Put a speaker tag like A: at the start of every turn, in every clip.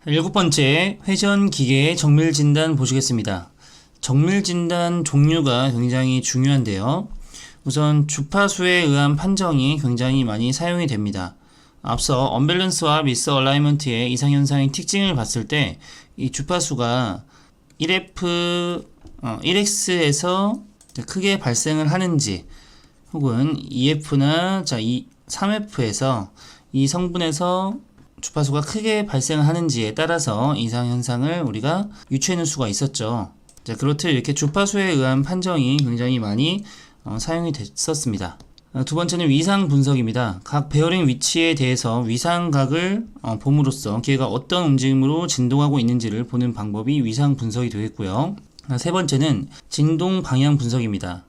A: 일곱 번째, 회전 기계의 정밀 진단 보시겠습니다. 정밀 진단 종류가 굉장히 중요한데요. 우선 주파수에 의한 판정이 굉장히 많이 사용이 됩니다. 앞서 언밸런스와 미스 얼라이먼트의 이상현상의 특징을 봤을 때 이 주파수가 1F, 1X에서 크게 발생을 하는지 혹은 2F나 3F에서 이 성분에서 주파수가 크게 발생을 하는지에 따라서 이상현상을 우리가 유추해낼 수가 있었죠. 그렇듯 이렇게 주파수에 의한 판정이 굉장히 많이 사용이 됐었습니다. 두 번째는 위상 분석입니다. 각 베어링 위치에 대해서 위상각을 봄으로써 기계가 어떤 움직임으로 진동하고 있는지를 보는 방법이 위상 분석이 되겠고요. 세 번째는 진동 방향 분석입니다.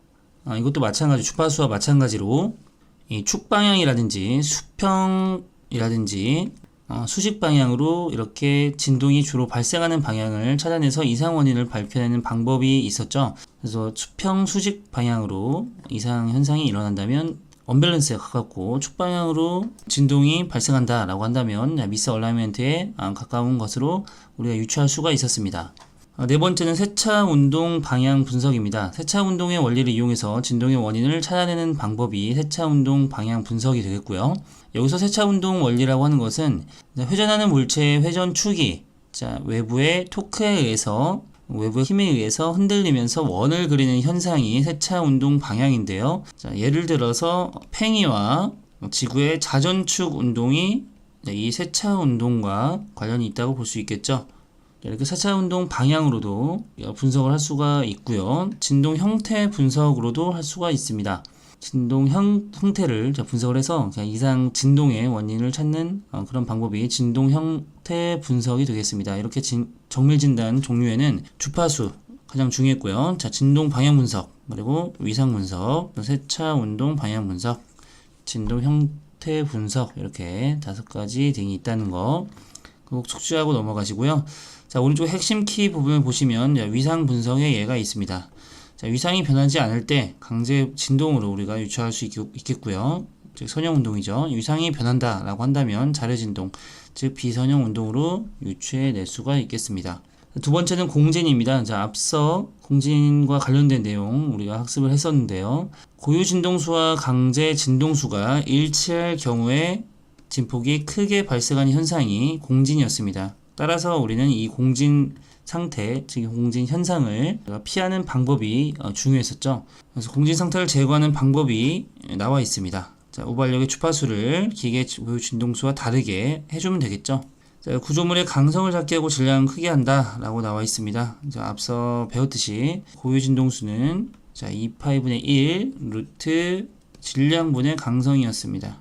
A: 이것도 마찬가지 주파수와 마찬가지로 이 축 방향이라든지 수평이라든지 수직 방향으로 이렇게 진동이 주로 발생하는 방향을 찾아내서 이상 원인을 밝혀내는 방법이 있었죠. 그래서 수평 수직 방향으로 이상 현상이 일어난다면 언밸런스에 가깝고 축 방향으로 진동이 발생한다 라고 한다면 미스 얼라이먼트에 가까운 것으로 우리가 유추할 수가 있었습니다. 네 번째는 세차 운동 방향 분석입니다. 세차 운동의 원리를 이용해서 진동의 원인을 찾아내는 방법이 세차 운동 방향 분석이 되겠고요. 여기서 세차 운동 원리라고 하는 것은 회전하는 물체의 회전 축이 외부의 토크에 의해서 외부의 힘에 의해서 흔들리면서 원을 그리는 현상이 세차 운동 방향인데요. 예를 들어서 팽이와 지구의 자전축 운동이 이 세차 운동과 관련이 있다고 볼 수 있겠죠. 이렇게 세차 운동 방향으로도 분석을 할 수가 있고요. 진동 형태 분석으로도 할 수가 있습니다. 진동 형태를 분석을 해서 이상 진동의 원인을 찾는 그런 방법이 진동 형태 분석이 되겠습니다. 이렇게 정밀 진단 종류에는 주파수 가장 중요했고요. 진동 방향 분석, 그리고 위상 분석, 세차 운동 방향 분석, 진동 형태 분석 이렇게 5가지 등이 있다는 거 꼭 숙지하고 넘어가시고요. 오른쪽 핵심 키 부분을 보시면 위상 분석의 예가 있습니다. 위상이 변하지 않을 때 강제 진동으로 우리가 유추할 수 있겠고요. 즉 선형 운동이죠. 위상이 변한다 라고 한다면 자료 진동, 즉 비선형 운동으로 유추해낼 수가 있겠습니다. 두 번째는 공진입니다. 앞서 공진과 관련된 내용 우리가 학습을 했었는데요. 고유 진동수와 강제 진동수가 일치할 경우에 진폭이 크게 발생하는 현상이 공진이었습니다. 따라서 우리는 이 공진 상태, 즉 공진 현상을 피하는 방법이 중요했었죠. 그래서 공진 상태를 제거하는 방법이 나와 있습니다. 우발력의 주파수를 기계 고유 진동수와 다르게 해주면 되겠죠. 구조물의 강성을 작게 하고 질량을 크게 한다 라고 나와 있습니다. 앞서 배웠듯이 고유 진동수는 2파이분의 1 루트 질량분의 강성이었습니다.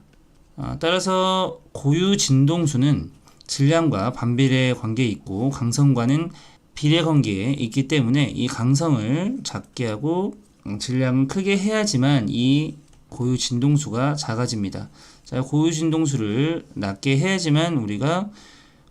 A: 따라서 고유 진동수는 질량과 반비례 관계에 있고 강성과는 비례 관계에 있기 때문에 이 강성을 작게 하고 질량을 크게 해야지만 이 고유 진동수가 작아집니다. 고유 진동수를 낮게 해야지만 우리가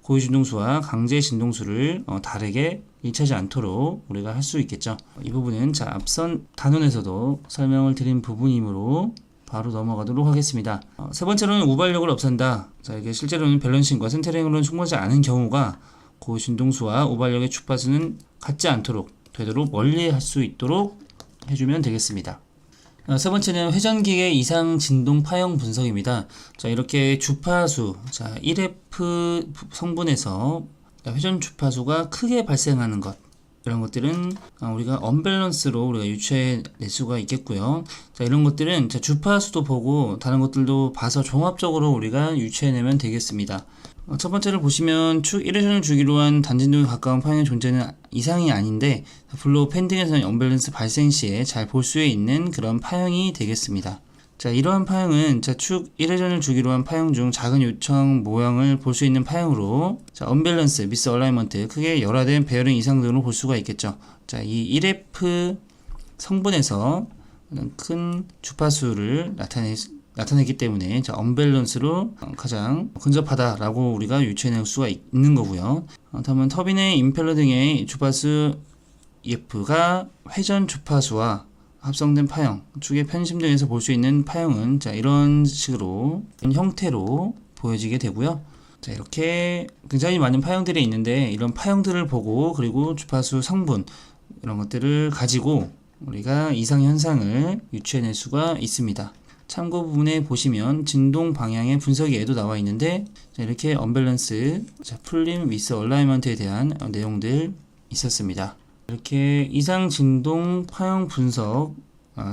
A: 고유 진동수와 강제 진동수를 다르게 일치하지 않도록 우리가 할 수 있겠죠. 이 부분은 앞선 단원에서도 설명을 드린 부분이므로 바로 넘어가도록 하겠습니다. 세 번째로는 우발력을 없앤다. 이게 실제로는 밸런싱과 센터링으로는 충분하지 않은 경우가 고유 진동수와 우발력의 주파수는 같지 않도록 되도록 멀리 할 수 있도록 해주면 되겠습니다. 세 번째는 회전기계 이상 진동 파형 분석입니다. 이렇게 주파수 1F 성분에서 회전 주파수가 크게 발생하는 것, 이런 것들은 우리가 언밸런스로 우리가 유추해 낼 수가 있겠고요. 이런 것들은 주파수도 보고 다른 것들도 봐서 종합적으로 우리가 유추해 내면 되겠습니다. 첫 번째를 보시면 축 1회전을 주기로 한 단진동에 가까운 파형의 존재는 이상이 아닌데 블로우 팬딩에서는 언밸런스 발생 시에 잘 볼 수 있는 그런 파형이 되겠습니다. 이러한 파형은 축 1회전을 주기로 한 파형 중 작은 요청 모형을 볼 수 있는 파형으로 언밸런스, 미스 얼라이먼트, 크게 열화된 베어링 이상 등으로 볼 수가 있겠죠. 이 1F 성분에서 큰 주파수를 나타내기 때문에 언밸런스로 가장 근접하다라고 우리가 유추해낼 수가 있는 거고요. 다음은 터빈의 임펠러 등의 주파수 EF가 회전 주파수와 합성된 파형, 축의 편심 등에서 볼 수 있는 파형은 이런 식으로 이런 형태로 보여지게 되고요. 자, 이렇게 굉장히 많은 파형들이 있는데 이런 파형들을 보고 그리고 주파수 성분 이런 것들을 가지고 우리가 이상 현상을 유추해낼 수가 있습니다. 참고 부분에 보시면 진동 방향의 분석에도 나와 있는데 자, 이렇게 언밸런스, 풀림 위스 얼라이먼트에 대한 내용들 있었습니다. 이렇게 이상 진동 파형 분석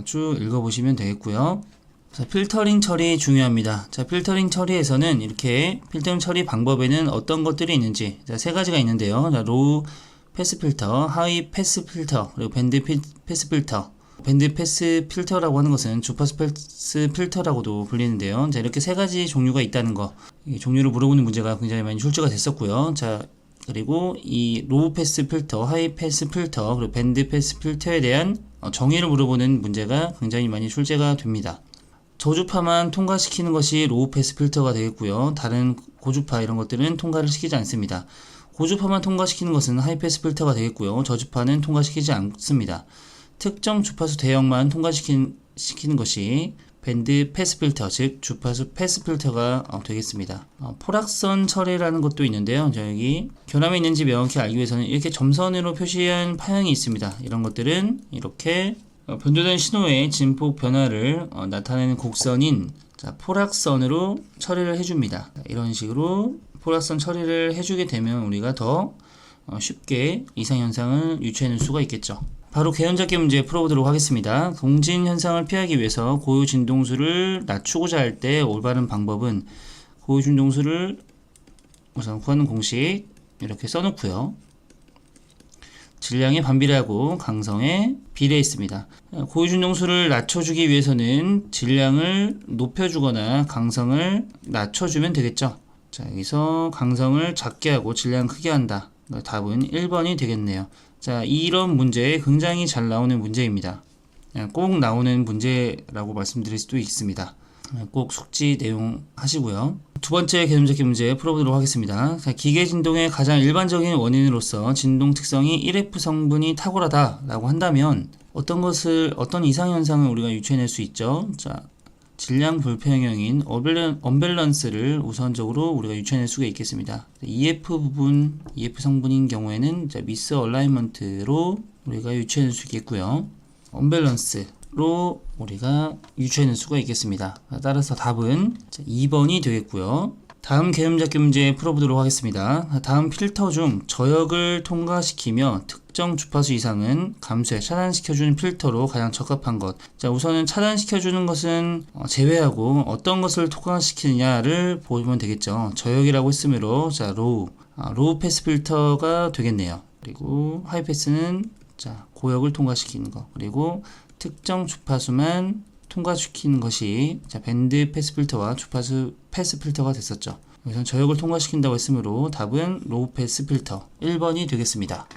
A: 쭉 읽어보시면 되겠고요. 자, 필터링 처리 중요합니다. 자, 필터링 처리에서는 이렇게 필터링 처리 방법에는 어떤 것들이 있는지 자, 세 가지가 있는데요. 자, 로우 패스 필터, 하이 패스 필터, 그리고 밴드 패스 필터. 밴드 패스 필터라고 하는 것은 주파수 패스 필터라고도 불리는데요. 자, 이렇게 세 가지 종류가 있다는 거. 이 종류를 물어보는 문제가 굉장히 많이 출제가 됐었고요. 자, 그리고 이 로우 패스 필터, 하이 패스 필터, 그리고 밴드 패스 필터에 대한 정의를 물어보는 문제가 굉장히 많이 출제가 됩니다. 저주파만 통과시키는 것이 로우 패스 필터가 되겠고요. 다른 고주파 이런 것들은 통과를 시키지 않습니다. 고주파만 통과시키는 것은 하이 패스 필터가 되겠고요. 저주파는 통과시키지 않습니다. 특정 주파수 대역만 통과시키는 것이 밴드 패스 필터, 즉 주파수 패스 필터가 되겠습니다. 포락선 처리라는 것도 있는데요. 여기 결함이 있는지 명확히 알기 위해서는 이렇게 점선으로 표시한 파형이 있습니다. 이런 것들은 이렇게 변조된 신호의 진폭 변화를 나타내는 곡선인 포락선으로 처리를 해줍니다. 이런 식으로 포락선 처리를 해주게 되면 우리가 더 쉽게 이상현상을 유추해낼 수가 있겠죠. 바로 개연잡기 문제 풀어보도록 하겠습니다. 동진 현상을 피하기 위해서 고유 진동수를 낮추고자 할 때 올바른 방법은 고유 진동수를 우선 구하는 공식 이렇게 써놓고요. 질량의 반비례하고 강성에 비례했습니다. 고유 진동수를 낮춰주기 위해서는 질량을 높여주거나 강성을 낮춰주면 되겠죠. 자, 여기서 강성을 작게 하고 질량을 크게 한다. 답은 1번이 되겠네요. 자, 이런 문제 굉장히 잘 나오는 문제입니다. 꼭 나오는 문제라고 말씀드릴 수도 있습니다. 꼭 숙지 내용 하시고요. 두 번째 개념잡기 문제 풀어보도록 하겠습니다. 자, 기계 진동의 가장 일반적인 원인으로서 진동 특성이 1F 성분이 탁월하다 라고 한다면 어떤 이상현상을 우리가 유추해낼 수 있죠. 자, 질량 불평형인 언밸런스를 우선적으로 우리가 유추해낼 수가 있겠습니다. EF 부분, EF 성분인 경우에는 미스 얼라이먼트로 우리가 유추해낼 수 있겠고요. 언밸런스로 우리가 유추해낼 수가 있겠습니다. 따라서 답은 2번이 되겠고요. 다음 개념잡기 문제 풀어보도록 하겠습니다. 다음 필터 중 저역을 통과시키며 특정 주파수 이상은 감소해 차단시켜주는 필터로 가장 적합한 것. 자, 우선은 차단시켜주는 것은 제외하고 어떤 것을 통과시키느냐를 보면 되겠죠. 저역이라고 했으므로 자, 로우 패스 필터가 되겠네요. 그리고 하이 패스는 고역을 통과시키는 것. 그리고 특정 주파수만 통과시키는 것이 밴드 패스 필터와 주파수 패스 필터가 됐었죠. 여기서 저역을 통과시킨다고 했으므로 답은 로우 패스 필터 1번이 되겠습니다.